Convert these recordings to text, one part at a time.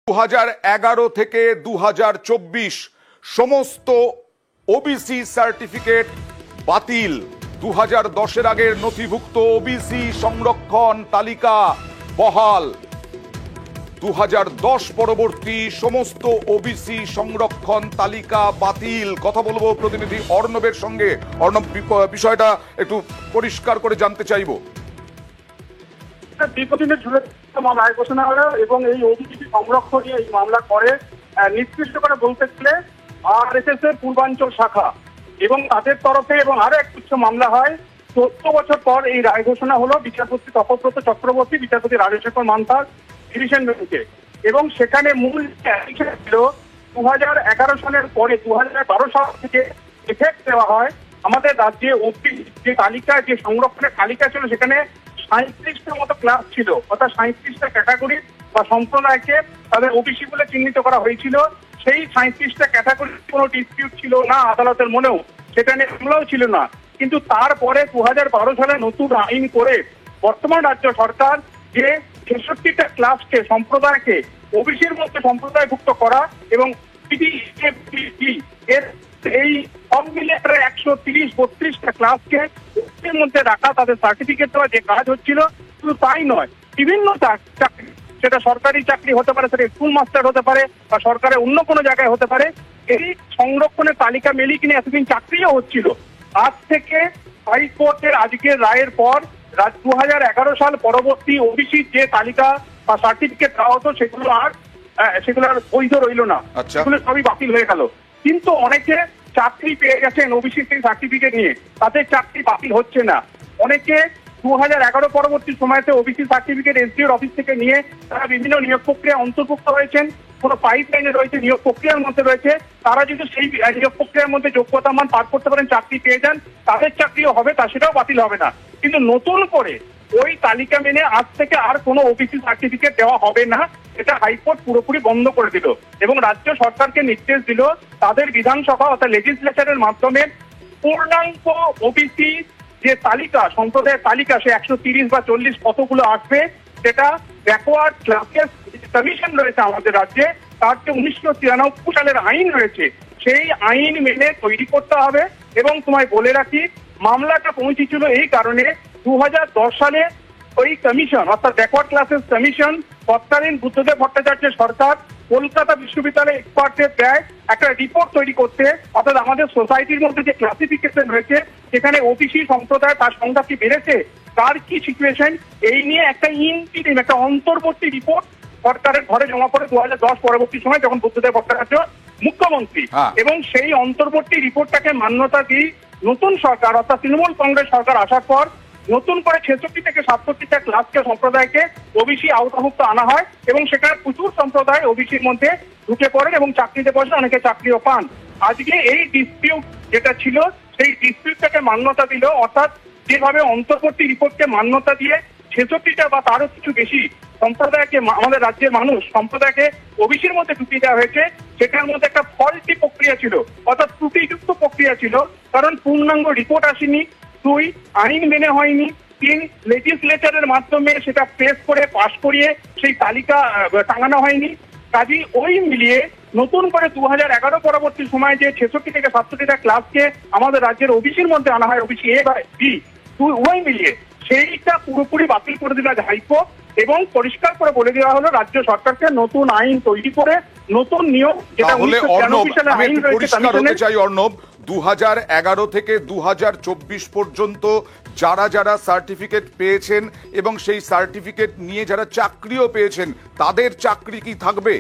2011 থেকে 2024 সমস্ত OBC certificate বাতিল। 2010 আগের নথিভুক্ত ওবিসি সংরক্ষণ তালিকা বহাল। 2010 পরবর্তী সমস্ত ওবিসি সংরক্ষণ তালিকা বাতিল। কথা বলবো প্রতিনিধি অর্ণবের সঙ্গে। অর্ণব, বিষয়টা একটু পরিষ্কার করে জানতে চাইবো। দীর্ঘদিনের ঝুলে রায় ঘোষণা হলো এবং এই ওবিসি সংরক্ষণ নিয়ে এই মামলা করে নির্দিষ্ট করে বলতে গেলে আরএসএস এর পূর্বাঞ্চল শাখা এবং তাদের তরফে এবং আরো এক উচ্চ মামলা হয়। 14 বছর পর এই রায় ঘোষণা হলো বিচারপতি তপব্রত চক্রবর্তী, বিচারপতি রাজশেখর মান্থার ডিভিশন বেঞ্চে। এবং সেখানে মূল ছিল 2011 সালের পরে 2012 সাল থেকে এফেক্ট দেওয়া হয় আমাদের রাজ্যে ওবিসি যে তালিকা, যে সংরক্ষণের তালিকা ছিল, সেখানে 37টার মতো ক্লাস ছিল, অর্থাৎ 37টা ক্যাটাগরি বা সম্প্রদায়কে তাদের ওবিসি বলে চিহ্নিত করা হয়েছিল। সেই 37টা ক্যাটাগরির কোনো ডিসপিউট ছিল না আদালতের মনেও, সেটা নিয়ে মামলাও ছিল না। কিন্তু তারপরে 2012 সালে নতুন আইন করে বর্তমান রাজ্য সরকার যে 66টা ক্লাসকে, সম্প্রদায়কে ওবিসির মধ্যে সম্প্রদায়ভুক্ত করা এবং এর এই সব মিলে 130-32টা ক্লাসকে এর মধ্যে রাখা, তাদের সার্টিফিকেট দেওয়া যে কাজ হচ্ছিল, শুধু তাই নয়, বিভিন্ন চাকরি, সেটা সরকারি চাকরি হতে পারে, সেটা স্কুল মাস্টার হতে পারে বা সরকারের অন্য কোনো জায়গায় হতে পারে, এই সংরক্ষণের তালিকা মেলি কিনে এতদিন চাকরিও হচ্ছিল। আজ থেকে হাইকোর্টের আজকের রায়ের পর 2011 সাল পরবর্তী ওবিসির যে তালিকা বা সার্টিফিকেট দেওয়া হতো সেগুলো আর বৈধ রইল না, সেগুলো সবই বাতিল হয়ে গেল। কিন্তু অনেকে চাকরি পেয়ে গেছেন ওবিসি সেই সার্টিফিকেট নিয়ে, তাদের চাকরি বাতিল হচ্ছে না। অনেকে 2011 পরবর্তী সময়তে ওবিসি সার্টিফিকেট এসডিওর অফিস থেকে নিয়ে তারা বিভিন্ন নিয়োগ প্রক্রিয়া অন্তর্ভুক্ত হয়েছেন, কোনো পাইপ লাইনে রয়েছে, নিয়োগ প্রক্রিয়ার মধ্যে রয়েছে। তারা যদি সেই নিয়োগ প্রক্রিয়ার মধ্যে যোগ্যতা মান পার করতে পারেন, চাকরি পেয়ে যান, তাদের চাকরিও হবে, তা সেটাও বাতিল হবে না। কিন্তু নতুন করে ওই তালিকা মেনে আজ থেকে আর কোনো ওবিসি সার্টিফিকেট দেওয়া হবে না, এটা হাইকোর্ট পুরোপুরি বন্ধ করে দিল এবং রাজ্য সরকারকে নির্দেশ দিল তাদের বিধানসভা অর্থাৎ লেজিসলেচারের মাধ্যমে পূর্ণাঙ্গ ওবিসি যে তালিকা, সম্প্রদায়ের তালিকা, সে 130 বা 40 কতগুলো আসবে, সেটা ব্যাকওয়ার্ড ক্লাসেস কমিশন রয়েছে আমাদের রাজ্যে, তার যে 1993 সালের আইন রয়েছে, সেই আইন মেনে তৈরি করতে হবে। এবং তোমায় বলে রাখি, মামলাটা পৌঁছেছিল এই কারণে 2010 সালে ওই কমিশন অর্থাৎ ব্যাকওয়ার্ড ক্লাসেস কমিশন তৎকালীন বুদ্ধদেব ভট্টাচার্যের সরকার কলকাতা বিশ্ববিদ্যালয়ে এক্সপার্টদের দেয় একটা রিপোর্ট তৈরি করতে, অর্থাৎ আমাদের সোসাইটির মধ্যে যে ক্লাসিফিকেশন রয়েছে সেখানে ওবিসি সম্প্রদায় তার সংখ্যা কি বেড়েছে, তার কি সিচুয়েশন, এই নিয়ে একটা ইন্টিরিম, একটা অন্তর্বর্তী রিপোর্ট সরকারের ঘরে জমা পড়ে 2010 পরবর্তী সময় যখন বুদ্ধদেব ভট্টাচার্য মুখ্যমন্ত্রী। এবং সেই অন্তর্বর্তী রিপোর্টটাকে মান্যতা দিয়ে নতুন সরকার অর্থাৎ তৃণমূল কংগ্রেস সরকার আসার পর নতুন করে 66 থেকে 67টা ক্লাসকে, সম্প্রদায়কে ওবিসি আওতাভুক্ত আনা হয় এবং সেখানে প্রচুর সম্প্রদায় ওবিসির মধ্যে ঢুকে পড়েন এবং চাকরিতে বসে, অনেকে চাকরিও পান। আজকে এই ডিসপিউট যেটা ছিল, সেই ডিসপিউটটাকে মান্যতা দিল, অর্থাৎ যেভাবে অন্তর্বর্তী রিপোর্টকে মান্যতা দিয়ে 66টা বা তারও কিছু বেশি সম্প্রদায়কে, আমাদের রাজ্যের মানুষ সম্প্রদায়কে ওবিসির মধ্যে ঢুকিয়ে দেওয়া হয়েছে, সেটার মধ্যে একটা ফল্টি প্রক্রিয়া ছিল, অর্থাৎ ত্রুটিযুক্ত প্রক্রিয়া ছিল। কারণ পূর্ণাঙ্গ রিপোর্ট আসেনি, 2 আইন মেনে হয়নি, 3 লেজিসলেচারের মাধ্যমে সেটা প্রেস করে পাশ করিয়ে সেই তালিকা টাঙানো হয়নি। কাজেই ওই মিলিয়ে নতুন করে 2011 পরবর্তী সময় যে 66 থেকে 67টা ক্লাসকে আমাদের রাজ্যের ওবিসির মধ্যে আনা হয়, ওবিসি এ বা বি, ওই মিলিয়ে সেইটা পুরোপুরি বাতিল করে দিল হাইকোর্ট এবং পরিষ্কার করে বলে দেওয়া হলো রাজ্য সরকারকে নতুন আইন তৈরি করে নতুন নিয়ম, যেটা 1993 সালে আইন রয়েছে। অর্ণব, 2011 থেকে 2024 পর্যন্ত যারা যারা সার্টিফিকেট পেয়েছেন এবং সেই সার্টিফিকেট নিয়ে যারা চাকরিও পেয়েছেন, তাদের চাকরি কি থাকবে?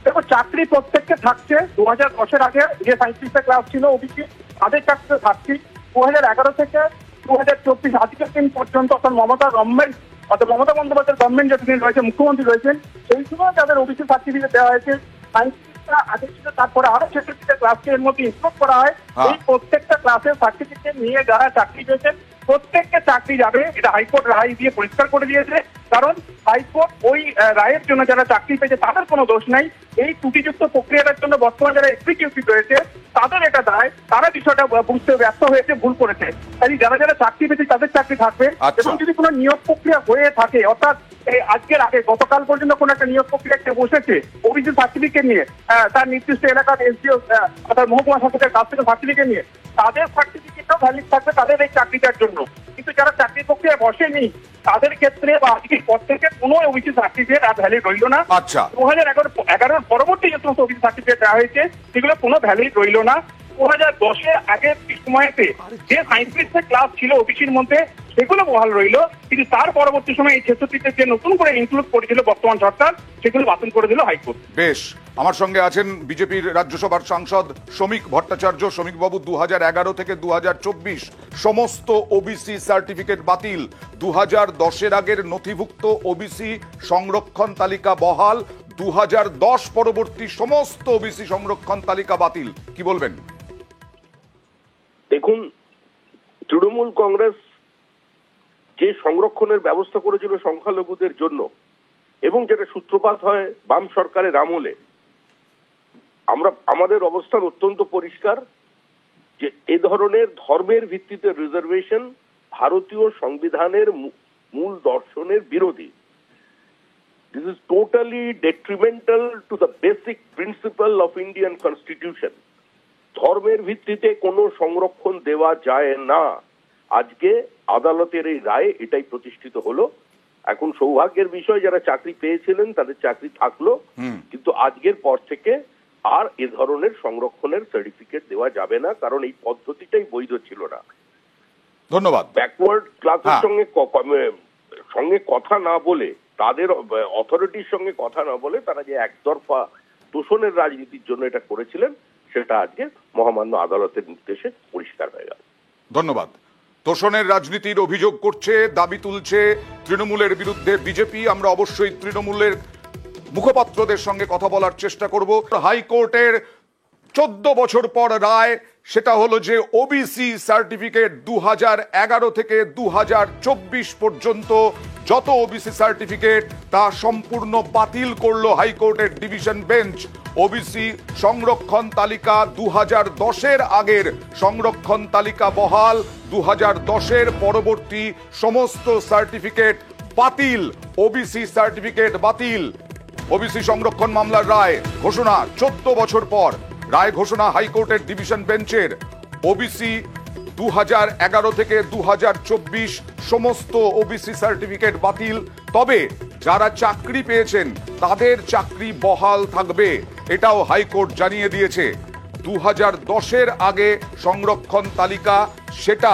দেখো, চাকরি প্রত্যেককে থাকছে। 2010 আগে যে 37টা ক্লাস ছিল ওবিসি, তাদের চাকরি থাকছে। 2011 থেকে 2024 আজকের দিন পর্যন্ত, অর্থাৎ মমতা বন্দ্যোপাধ্যায়ের গভর্নমেন্ট যতদিন রয়েছে, মুখ্যমন্ত্রী রয়েছেন, সেই সময় তাদের ওবিসি সার্টিফিকেট দেওয়া হয়েছে। আগে ছিল, তারপরে আরো 66টা ক্লাসকে এর মধ্যে ইনক্লুড করা হয়। এই প্রত্যেকটা ক্লাসের সার্টিফিকেট নিয়ে যারা চাকরি পেয়েছেন প্রত্যেককে চাকরি যাবে, এটা হাইকোর্ট রায় দিয়ে পরিষ্কার করে দিয়েছে। কারণ হাইকোর্ট ওই রায়ের জন্য যারা চাকরি পেয়েছে তাদের কোনো দোষ নাই। এই ত্রুটিযুক্ত প্রক্রিয়াটার জন্য বর্তমান যারা এক্সিকিউটিভ রয়েছে তাদের এটা দায়, তারা বিষয়টা বুঝতে ব্যর্থ হয়েছে, ভুল করেছে। তাই যারা যারা চাকরি পেয়েছে তাদের চাকরি থাকবে। এবং যদি কোনো নিয়োগ প্রক্রিয়া হয়ে থাকে, অর্থাৎ আজকের আগে গতকাল পর্যন্ত কোন একটা নিয়োগ প্রক্রিয়া বসেছে ওবিসি সার্টিফিকেট নিয়ে, তার নির্দিষ্ট এলাকার এসডিও অর্থাৎ মহকুমা শাসকের কাছ থেকে সার্টিফিকেট নিয়ে, তাদের সার্টিফিকেটটাও ভ্যালিড থাকবে তাদের এই চাকরিটার জন্য। কিন্তু যারা চাকরি প্রক্রিয়ায় বসেনি তাদের ক্ষেত্রে বা আজকের পর থেকে কোনো ওবিসি সার্টিফিকেট আর ভ্যালিড রইল না। 2011 পরবর্তী যে সমস্ত ওবিসি সার্টিফিকেট দেওয়া হয়েছে সেগুলো কোনো ভ্যালিড রইল না। 2010 আগের সময়তে যে 37টা ক্লাস ছিল ওবিসির মধ্যে সেগুলো বহাল রইল, কিন্তু তার পরবর্তী সময় এই 66তে যে নতুন করে ইনক্লুড করেছিল বর্তমান সরকার সেগুলো বাতিল করে দিল হাইকোর্ট। বেশ, আমার সঙ্গে আছেন বিজেপির রাজ্যসভার সাংসদ শ্রমিক ভট্টাচার্য। শ্রমিকবাবু, 2011 থেকে 2024 সমস্ত ওবিসি সার্টিফিকেট বাতিল, 2010-এর আগের নথিভুক্ত ওবিসি সংরক্ষণ তালিকা বহাল, 2010 পরবর্তী সমস্ত ওবিসি সংরক্ষণ তালিকা বাতিল, কি বলবেন? দেখুন, তৃণমূল কংগ্রেস যে সংরক্ষণের ব্যবস্থা করেছিল সংখ্যালঘুদের জন্য এবং যেটা সূত্রপাত হয় বাম সরকারের আমলে, আমাদের অবস্থান অত্যন্ত পরিষ্কার যে এ ধরনের ধর্মের ভিত্তিতে রিজার্ভেশন ভারতীয় সংবিধানের মূল দর্শনের বিরোধী। This is totally detrimental to the basic principal of Indian constitution. ধর্মের ভিত্তিতে কোনো সংরক্ষণ দেওয়া যায় না। আজকে আদালতের এই রায়ে এটাই প্রতিষ্ঠিত হলো। এখন সৌভাগ্যের বিষয়, যারা চাকরি পেয়েছিলেন তাদের চাকরি থাকলো, কিন্তু আজকের পর থেকে আর এ ধরনের সংরক্ষণের সার্টিফিকেট দেওয়া যাবে না, কারণ এই পদ্ধতিটাই বৈধ ছিল না। ধন্যবাদ। ব্যাকওয়ার্ড ক্লাসের সঙ্গে কথা না বলে, তাদের অথরিটির সঙ্গে কথা না বলে তারা যে একতরফা তোষণের রাজনীতির জন্য এটা করেছিলেন সেটা আজকে মহামান্য আদালতের নির্দেশে পরিষ্কার হয়ে গেল। ধন্যবাদ। তোষণের রাজনীতির অভিযোগ করছে, দাবি তুলছে তৃণমূলের বিরুদ্ধে বিজেপি। আমরা অবশ্যই তৃণমূলের মুখপাত্রদের সঙ্গে কথা বলার চেষ্টা করব। হাইকোর্টের 14 বছর পর রায়, সেটা হলো যে ওবিসি সার্টিফিকেট 2011 থেকে 2024 পর্যন্ত যত ওবিসি সার্টিফিকেট তা সম্পূর্ণ বাতিল করলো হাইকোর্টের ডিভিশন বেঞ্চ। ওবিসি সংরক্ষণ তালিকা 2010-এর আগের সংরক্ষণ তালিকা বহাল, 2010-এর পরবর্তী সমস্ত সার্টিফিকেট বাতিল, ওবিসি সার্টিফিকেট বাতিল। ওবিসি সংরক্ষণ মামলার রায় ঘোষণা 14 বছর পর, রায় ঘোষণা হাইকোর্টের ডিভিশন বেঞ্চের। ওবিসি 2011 থেকে 2024 সমস্ত ওবিসি সার্টিফিকেট বাতিল, তবে যারা চাকরি পেয়েছেন তাদের চাকরি বহাল থাকবে, এটাও হাইকোর্ট জানিয়ে দিয়েছে। 2010-এর আগে সংরক্ষণ তালিকা সেটা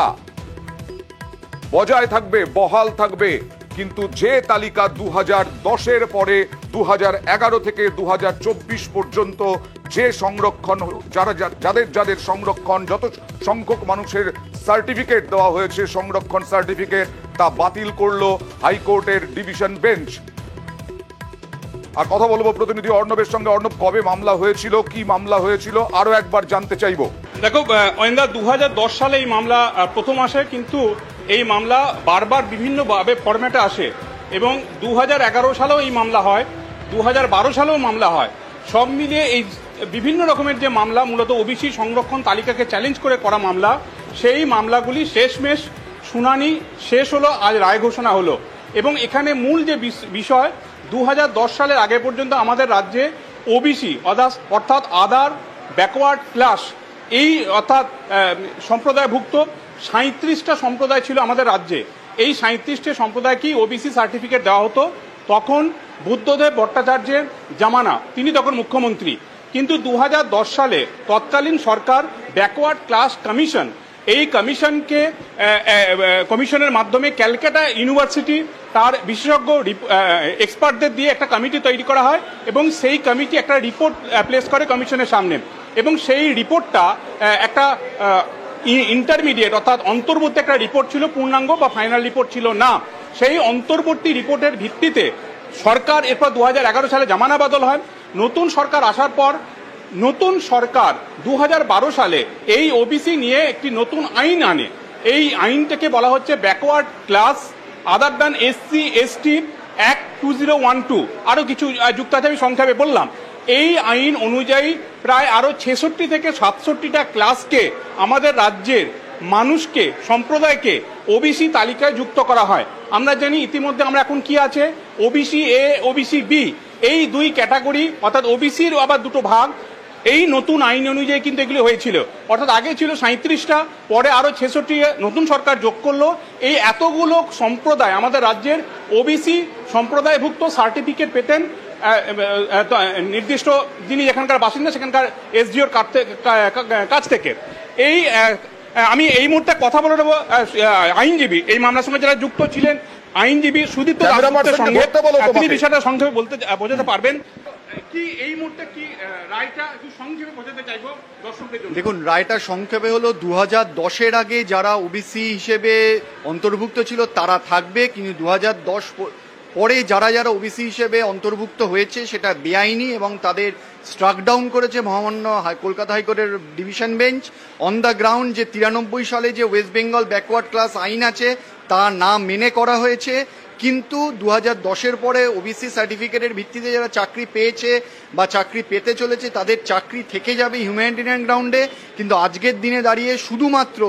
বজায় থাকবে, বহাল থাকবে, কিন্তু যে তালিকা 2010-এর পরে 2011 থেকে 2024 পর্যন্ত যে সংরক্ষণ, যাদের সংরক্ষণ, যত সংখ্যক মানুষের সার্টিফিকেট দেওয়া হয়েছে সংরক্ষণ সার্টিফিকেট, তা বাতিল করলো হাইকোর্টের ডিভিশন বেঞ্চ। আর কথা বলবো প্রতিনিধি অর্ণবের সঙ্গে। অর্ণব, কবে মামলা হয়েছিল, কি মামলা হয়েছিল, আরো একবার জানতে চাইবো। দেখো অয়েন্দা, 2010 সালে এই মামলা প্রথম আসে, কিন্তু এই মামলা বারবার বিভিন্নভাবে ফরম্যাটে আসে এবং 2011 সালেও এই মামলা হয়, 2012 সালেও মামলা হয়। সব মিলিয়ে এই বিভিন্ন রকমের যে মামলা, মূলত ওবিসি সংরক্ষণ তালিকাকে চ্যালেঞ্জ করে করা মামলা, সেই মামলাগুলি শেষমেশ শুনানি শেষ হলো, আজ রায় ঘোষণা হলো। এবং এখানে মূল যে বিষয়, 2010 সালের আগে পর্যন্ত আমাদের রাজ্যে ওবিসি অর্থাৎ আদার ব্যাকওয়ার্ড ক্লাস, এই অর্থাৎ সম্প্রদায়ভুক্ত 37টা সম্প্রদায় ছিল আমাদের রাজ্যে। এই 37টে সম্প্রদায়কেই ওবিসি সার্টিফিকেট দেওয়া হতো। তখন বুদ্ধদেব ভট্টাচার্যের জামানা, তিনি তখন মুখ্যমন্ত্রী। কিন্তু 2010 সালে তৎকালীন সরকার ব্যাকওয়ার্ড ক্লাস কমিশন, এই কমিশনের মাধ্যমে ক্যালকাটা ইউনিভার্সিটি তার বিশেষজ্ঞ এক্সপার্টদের দিয়ে একটা কমিটি তৈরি করা হয় এবং সেই কমিটি একটা রিপোর্ট প্লেস করে কমিশনের সামনে। এবং সেই রিপোর্টটা একটা ইন্টারমিডিয়েট অর্থাৎ অন্তর্বর্তী একটা রিপোর্ট ছিল, পূর্ণাঙ্গ বা ফাইনাল রিপোর্ট ছিল না। সেই অন্তর্বর্তী রিপোর্টের ভিত্তিতে সরকার, এরপর 2011 সালে জামানা বদল হয়। নতুন সরকার আসার পর নতুন সরকার 2012 সালে এই ওবিসি নিয়ে একটি নতুন আইন আনে। এই আইনটাকে বলা হচ্ছে backward class other than SC, ST act 2012 আরো কিছু যুক্ত আছে, আমি সংক্ষেপে বললাম। এই আইন অনুযায়ী প্রায় আরো 66 থেকে 67টা ক্লাসকে আমাদের রাজ্যের মানুষকে, সম্প্রদায়কে ওবিসি তালিকায় যুক্ত করা হয়। আমরা জানি ইতিমধ্যে আমরা এখন কি আছে, ওবিসি এ, ওবিসি বি, এই দুই ক্যাটাগরি, অর্থাৎ ওবিসির আবার দুটো ভাগ। এই নতুন আইন অনুযায়ী কিন্তু এগুলি হয়েছিল, অর্থাৎ আগে ছিল 37টা, পরে আরো 66 নতুন সরকার যোগ করলো। এই এতগুলো সম্প্রদায় আমাদের রাজ্যের ওবিসি সম্প্রদায়ভুক্ত সার্টিফিকেট পেতেন নির্দিষ্ট যিনি যেখানকার বাসিন্দা সেখানকার এসডিওর কাছ থেকে। এই আমি এই মুহূর্তে কথা বলে নেব আইনজীবী, এই মামলার সঙ্গে যারা যুক্ত ছিলেন, আইনজীবী সুদীপ্ত দাশগুপ্তের সঙ্গে। তিনি বিষয়টা সংক্ষেপে বোঝাতে পারবেন কি এই মুহূর্তে কি রায়টা একটু সংক্ষেপে বোঝাতে চাইবো দর্শকদের জন্য। দেখুন, রায়টা সংক্ষেপে হলো 2010-এর আগে যারা ওবিসি হিসেবে অন্তর্ভুক্ত ছিল তারা থাকবে, কিন্তু 2010 পরে যারা যারা ওবিসি হিসেবে অন্তর্ভুক্ত হয়েছে সেটা বেআইনি এবং তাদের স্ট্রাক ডাউন করেছে মহামান্য কলকাতা হাইকোর্টের division bench on the ground যে 93 সালে যে ওয়েস্ট বেঙ্গল ব্যাকওয়ার্ড ক্লাস আইন আছে তা না মেনে করা হয়েছে। কিন্তু 2010-এর পরে ওবিসি সার্টিফিকেটের ভিত্তিতে যারা চাকরি পেয়েছে বা চাকরি পেতে চলেছে তাদের চাকরি থেকে যাবে হিউম্যানিটেরিয়ান গ্রাউন্ডে। কিন্তু আজকের দিনে দাঁড়িয়ে শুধুমাত্র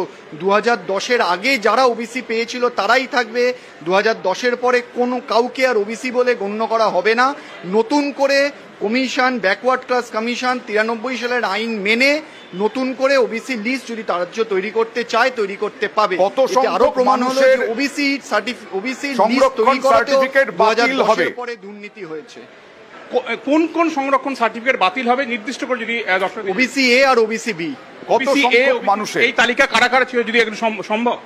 2010-এর আগে যারা ওবিসি পেয়েছিল তারাই থাকবে। 2010-এর পরে কোনো কাউকে আর ওবিসি বলে গণ্য করা হবে না। নতুন করে কমিশন, ব্যাকওয়ার্ড ক্লাস কমিশন 93 সালের আইন মেনে নতুন করে ওবিসি লিস্ট যদি তার রাজ্য তৈরি করতে চায় তৈরি করতে পাবে। কত সংখ্যক প্রমাণ হলো যে মানুষের ওবিসি সংরক্ষণ সার্টিফিকেট বাতিল হবে, পরে দুর্নীতি হয়েছে। কোন কোন সংরক্ষণ সার্টিফিকেট বাতিল হবে নির্দিষ্ট করে যদি দর্শক। ওবিসি এ আর ওবিসি বি। কত সংখ্যক মানুষের এই তালিকা কারা কারা ছিল যদি একটু সম্ভব।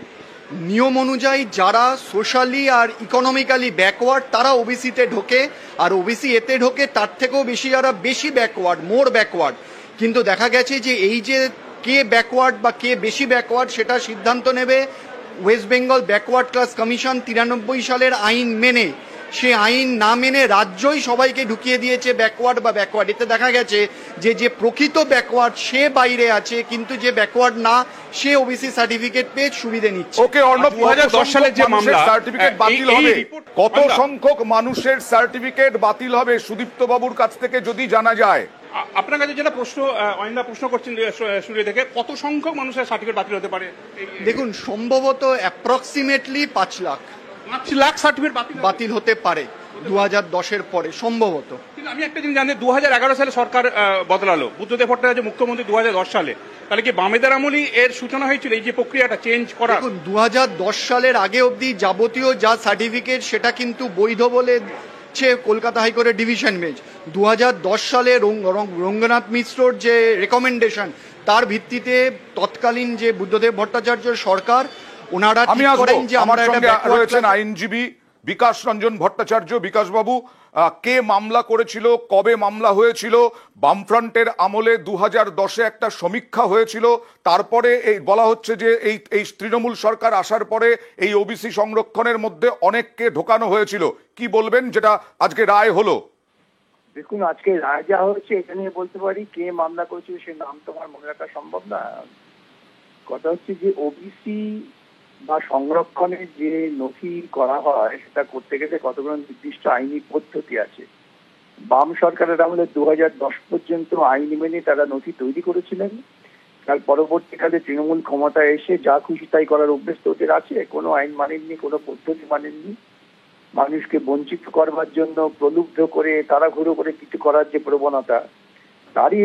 নিয়ম অনুযায়ী যারা সোশ্যালি আর ইকোনমিক্যালি ব্যাকওয়ার্ড তারা ওবিসিতে ঢোকে, আর ওবিসি এতে ঢোকে তার থেকেও বেশি যারা বেশি ব্যাকওয়ার্ড, মোর ব্যাকওয়ার্ড। কিন্তু দেখা গেছে যে এই যে কে ব্যাকওয়ার্ড বা কে বেশি ব্যাকওয়ার্ড সেটা সিদ্ধান্ত নেবে West Bengal backward class commission 93 সালের আইন মেনে। সে আইন না মেনে রাজ্যই সবাইকে ঢুকিয়ে দিয়েছে ব্যাকওয়ার্ড বা ব্যাকওয়ার্ড। এতে দেখা গেছে যে যে প্রকৃত ব্যাকওয়ার্ড সে বাইরে আছে, কিন্তু যে ব্যাকওয়ার্ড না সে ওবিসি সার্টিফিকেট পেয়ে সুবিধে নিচ্ছে। ওকে অর্ণব, 2010 সালের যে মামলা সার্টিফিকেট বাতিল হবে, কত সংখ্যক মানুষের সার্টিফিকেট বাতিল হবে সুদীপ্ত বাবুর কাছ থেকে যদি জানা যায়? আপনার কাছে যেটা প্রশ্ন অয়নদা প্রশ্ন করছেন শুরু থেকে, কত সংখ্যক মানুষের সার্টিফিকেট বাতিল হতে পারে? দেখুন, সম্ভবত অ্যাপ্রক্সিমেটলি 5 লাখ সার্টিফিকেট বাতিল হতে পারে 2010-এর পরে সম্ভবত। কিন্তু আমি একটা জিনিস জানি, 2011 সালে সরকার বদলালো, বুদ্ধদেব ভট্টাচার্য মুখ্যমন্ত্রী 2010 সালে। তাহলে কি বামেদের আমলেই এর সূচনা হয়েছিল এই যে প্রক্রিয়াটা চেঞ্জ করা? দেখুন, 2010 সালের আগে অবধি যাবতীয় যা সার্টিফিকেট সেটা কিন্তু বৈধ বলে কলকাতা হাইকোর্টের ডিভিশন বেঞ্চ। 2010 সালে রঙ্গনাথ মিশ্রর যে রেকমেন্ডেশন তার ভিত্তিতে তৎকালীন যে বুদ্ধদেব ভট্টাচার্য সরকার ওনারা ঠিক করেন যে আমার সঙ্গে রয়েছেন আইনজীবী বিকাশ রঞ্জন ভট্টাচার্য। বিকাশ বাবু, কে মামলা করেছিল, কবে মামলা হয়েছিল? বামফ্রন্টের আমলে 2010-এ একটা সমীক্ষা হয়েছিল, তারপরে এই বলা হচ্ছে যে এই তৃণমূল সরকার আসার পরে এই ওবিসি সংরক্ষণের মধ্যে অনেককে ঢোকানো হয়েছিল। কি বলবেন যেটা আজকে রায় হলো? দেখুন, আজকে রায় যা হচ্ছে এটা নিয়ে বলতে পারি কে মামলা করেছিল সে নাম তো আমার মনে রাখা সম্ভব না। কথা হচ্ছে যে ওবিসি বা সংরক্ষণের যে নথি করা হয় সেটা করতে গেলে কতগুলো নির্দিষ্ট আইনি পদ্ধতি আছে। বাম সরকারের আমলে 2010 পর্যন্ত আইন মেনে তারা নথি তৈরি করেছিলেন। তার পরবর্তীকালে তৃণমূল ক্ষমতায় এসে যা খুশি তাই করার অভ্যেস তো ওদের আছে, কোনো আইন মানেননি, কোনো পদ্ধতি মানেননি। মানুষকে বঞ্চিত করবার জন্য প্রলুব্ধ করে তাড়াহুড়ো করে কিছু করার যে প্রবণতা, তারই